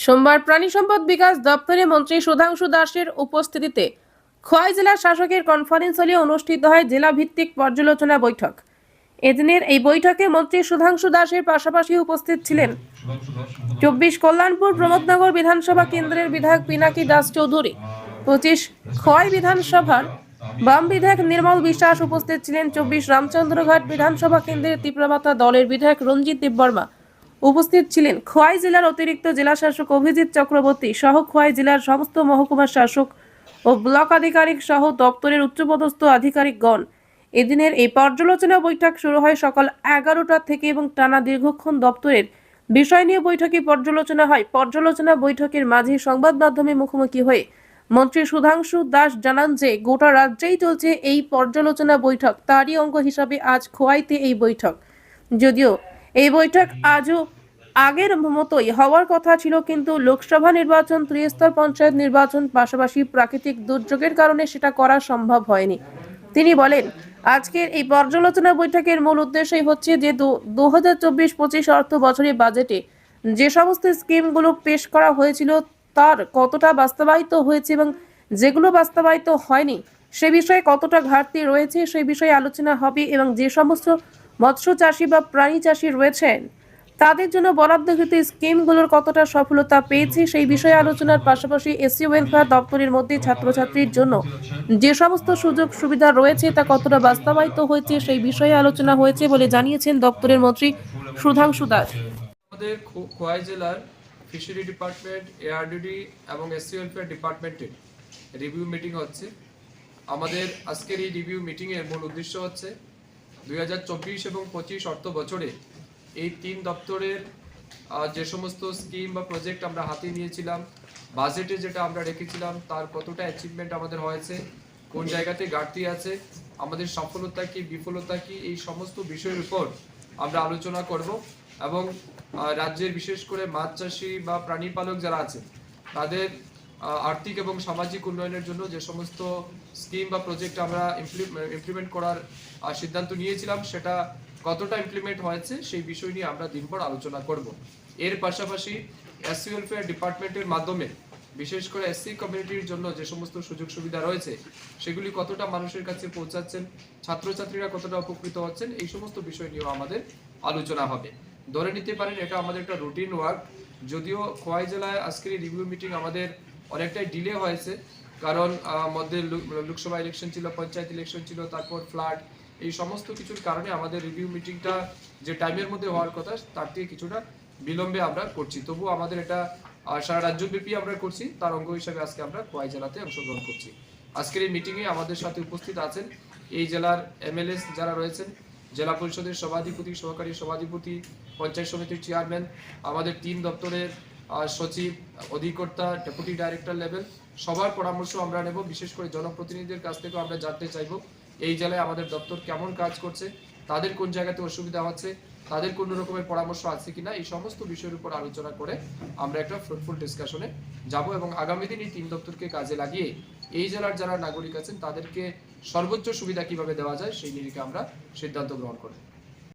সোমবার প্রাণী সম্পদ বিকাশ দপ্তরে মন্ত্রী সুধাংশু দাসের উপস্থিতিতে খোয়াই জেলা শাসকের কনফারেন্স হলে অনুষ্ঠিত হয় জেলা ভিত্তিক পর্যালোচনা বৈঠক। এদিনের এই বৈঠকে মন্ত্রী সুধাংশু দাসের পাশাপাশি উপস্থিত ছিলেন 24 কল্যাণপুর প্রমোদনগর বিধানসভা কেন্দ্রের বিধায়ক পিনাকি দাস চৌধুরী, 25 খোয়াই বিধানসভার বাম বিধায়ক নির্মল বিশ্বাস, উপস্থিত ছিলেন 24 রামচন্দ্রঘাট বিধানসভা কেন্দ্রের তীব্রমাত্রা দলের বিধায়ক রঞ্জিত দেববর্মা, উপস্থিত ছিলেন খোয়াই জেলার অতিরিক্ত জেলা শাসক অভিজিৎ চক্রবর্তী সহ খোয়াই জেলার সমস্ত মহকুমার শাসক ও ব্লক আধিকারিক সহ দপ্তরের উচ্চপদস্থ আধিকারিকগণ। এদিনের এই পর্যালোচনা বৈঠক শুরু হয় সকাল 11টা থেকে এবং টানা দীর্ঘক্ষণ দপ্তরের বিষয় নিয়ে বৈঠকে পর্যালোচনা হয়। পর্যালোচনা বৈঠকের মাঝে সংবাদ মাধ্যমে মুখোমুখি হয়ে মন্ত্রী সুধাংশু দাস জানান যে গোটা রাজ্যেই চলছে এই পর্যালোচনা বৈঠক, তারই অঙ্গ হিসাবে আজ খোয়াইতে এই বৈঠক। যদিও এই বৈঠক আজও আগের মতোই হওয়ার কথা ছিল, কিন্তু লোকসভা নির্বাচন, ত্রিস্তর পঞ্চায়েত নির্বাচন, পাশাপাশি প্রাকৃতিক দুর্যোগের কারণে সেটা করা সম্ভব হয়নি। তিনি বলেন, আজকের এই পর্যালোচনা বৈঠকের মূল উদ্দেশ্যই হচ্ছে যে 2024-25 অর্থ বছরের বাজেটে যে সমস্ত স্কিমগুলো পেশ করা হয়েছিল তার কতটা বাস্তবায়িত হয়েছে এবং যেগুলো বাস্তবায়িত হয়নি সে বিষয়ে কতটা ঘাটতি রয়েছে সেই বিষয়ে আলোচনা হবে এবং যে সমস্ত মৎস্য চাষী বা প্রাণী চাষী রয়েছেন তাদের জন্য বরাদ্দকৃত স্কিমগুলোর কতটা সফলতা পেয়েছে সেই বিষয়ে আলোচনার পাশাপাশি এসসি ওয়েলফেয়ার দপ্তরের মধ্যে ছাত্রছাত্রীর জন্য যে সমস্ত সুযোগ সুবিধা রয়েছে তা কতটা বাস্তবায়িত হয়েছে সেই বিষয়ে আলোচনা হয়েছে বলে জানিয়েছেন দপ্তরের মন্ত্রী সুধাংশু দাস। আমাদের খোয়াই জেলার ফিশারি ডিপার্টমেন্ট, এআরডিডি এবং এসসি ওয়েলফেয়ার ডিপার্টমেন্টের রিভিউ মিটিং হচ্ছে। আমাদের আজকের এই রিভিউ মিটিংয়ের মূল উদ্দেশ্য হচ্ছে 2024 এবং 25 অর্থ বছরে এই তিন দপ্তরের যে সমস্ত স্কিম বা প্রজেক্ট আমরা হাতে নিয়েছিলাম, বাজেটে যেটা আমরা রেখেছিলাম তার কতটা অ্যাচিভমেন্ট আমাদের হয়েছে, কোন জায়গাতে ঘাটতি আছে, আমাদের সফলতা কি বিফলতা কি, এই সমস্ত বিষয়ের উপর আমরা আলোচনা করব এবং রাজ্যের বিশেষ করে মাছ চাষি বা প্রাণী পালক যারা আছে তাদের আর্থিক এবং সামাজিক উন্নয়নের জন্য যে সমস্ত স্কিম বা প্রজেক্ট আমরা ইমপ্লিমেন্ট করার সিদ্ধান্ত নিয়েছিলাম সেটা কতটা ইমপ্লিমেন্ট হয়েছে সেই বিষয় নিয়ে আমরা দিনভর আলোচনা করব। এর পাশাপাশি এসসি ওয়েলফেয়ার ডিপার্টমেন্টের মাধ্যমে বিশেষ করে এসসি কমিউনিটির জন্য যে সমস্ত সুযোগ সুবিধা রয়েছে সেগুলি কতটা মানুষের কাছে পৌঁছাচ্ছেন, ছাত্রছাত্রীরা কতটা উপকৃত হচ্ছেন, এই সমস্ত বিষয় নিয়েও আমাদের আলোচনা হবে। ধরে নিতে পারেন এটা আমাদের একটা রুটিন ওয়ার্ক। যদিও খোয়াই জেলায় আজকের রিভিউ মিটিং আমাদের অনেকটাই ডিলে হয়েছে, কারণ মধ্যে লোকসভা ইলেকশন ছিল, পঞ্চায়েত ইলেকশন ছিল, তারপর ফ্লাড, এই সমস্ত কিছুর কারণে আমাদের রিভিউ মিটিংটা যে টাইমের মধ্যে হওয়ার কথা তার থেকে কিছুটা বিলম্বে আমরা করছি। তবু আমাদের এটা সারা রাজ্যব্যাপী আমরা করছি, তার অঙ্গ হিসাবে আজকে আমরা খোয়াই জেলাতে অংশগ্রহণ করছি। আজকের এই মিটিংয়ে আমাদের সাথে উপস্থিত আছেন এই জেলার এমএলএ যারা রয়েছেন, জেলা পরিষদের সভাধিপতি, সহকারী সভাধিপতি, পঞ্চায়েত সমিতির চেয়ারম্যান, আমাদের তিন দপ্তরের সচিব, অধিকর্তা, ডেপুটি ডাইরেক্টর লেভেল, সবার পরামর্শ আমরা নেব। বিশেষ করে জনপ্রতিনিধিদের কাছ থেকেও আমরা জানতে চাইব এই জেলায় আমাদের দপ্তর কেমন কাজ করছে, তাদের কোন জায়গাতে অসুবিধা হচ্ছে, তাদের কোনো রকমের পরামর্শ আছে কিনা, এই সমস্ত বিষয়ের উপর আলোচনা করে আমরা একটা ফ্রুটফুল ডিসকাশনে যাব এবং আগামী দিন এই তিন দপ্তরকে কাজে লাগিয়ে এই জেলার যারা নাগরিক আছেন তাদেরকে সর্বোচ্চ সুবিধা কিভাবে দেওয়া যায় সেই নিরিখে আমরা সিদ্ধান্ত গ্রহণ করব।